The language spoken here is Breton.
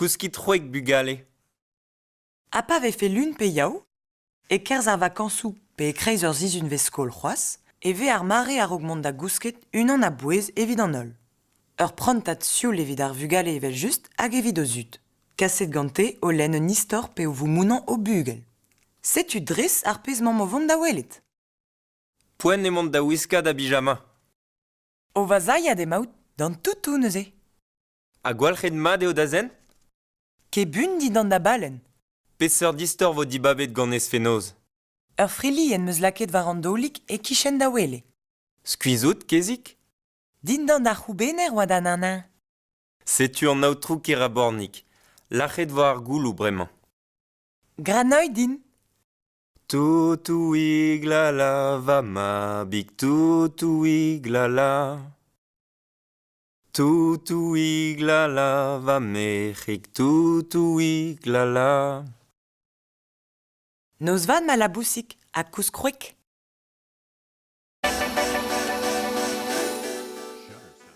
Kouskit roek bugale. Apa ve fait l'une pe yaou, e kerz ar vakañsoù pe e kreiz ur zizun ve skol c'hoaz, e ve ar mare ar augmont da gousket unan a bouez evit an ol. Ur prantat sioul evit ar vugale evel just hag evit o zud. Kaset gante o lenn un istor pe o vou mounan o bugel. Setu dres ar pezh mamm o vont da welet. Poen emont da wiska da bijama. O vazaiad emaout d'an toutou neuze. A gwalc'hed mat eo da zen? Ke bun didan da balen. Peseur distor vo dibabet gant ez fenoz. Ur frili en meus laket war an dolik e kichen da wele. Skuizout, kezik? Dindan da c'houbener oa da nanan. Setu an aotrou ker a bornik. Lachet vo ar goulou bremañ. Granoi din. Toutou iglala va ma big toutou iglala. Toutou iglala va mechik toutou iglala. Noz van ma la bousik a kous krwek.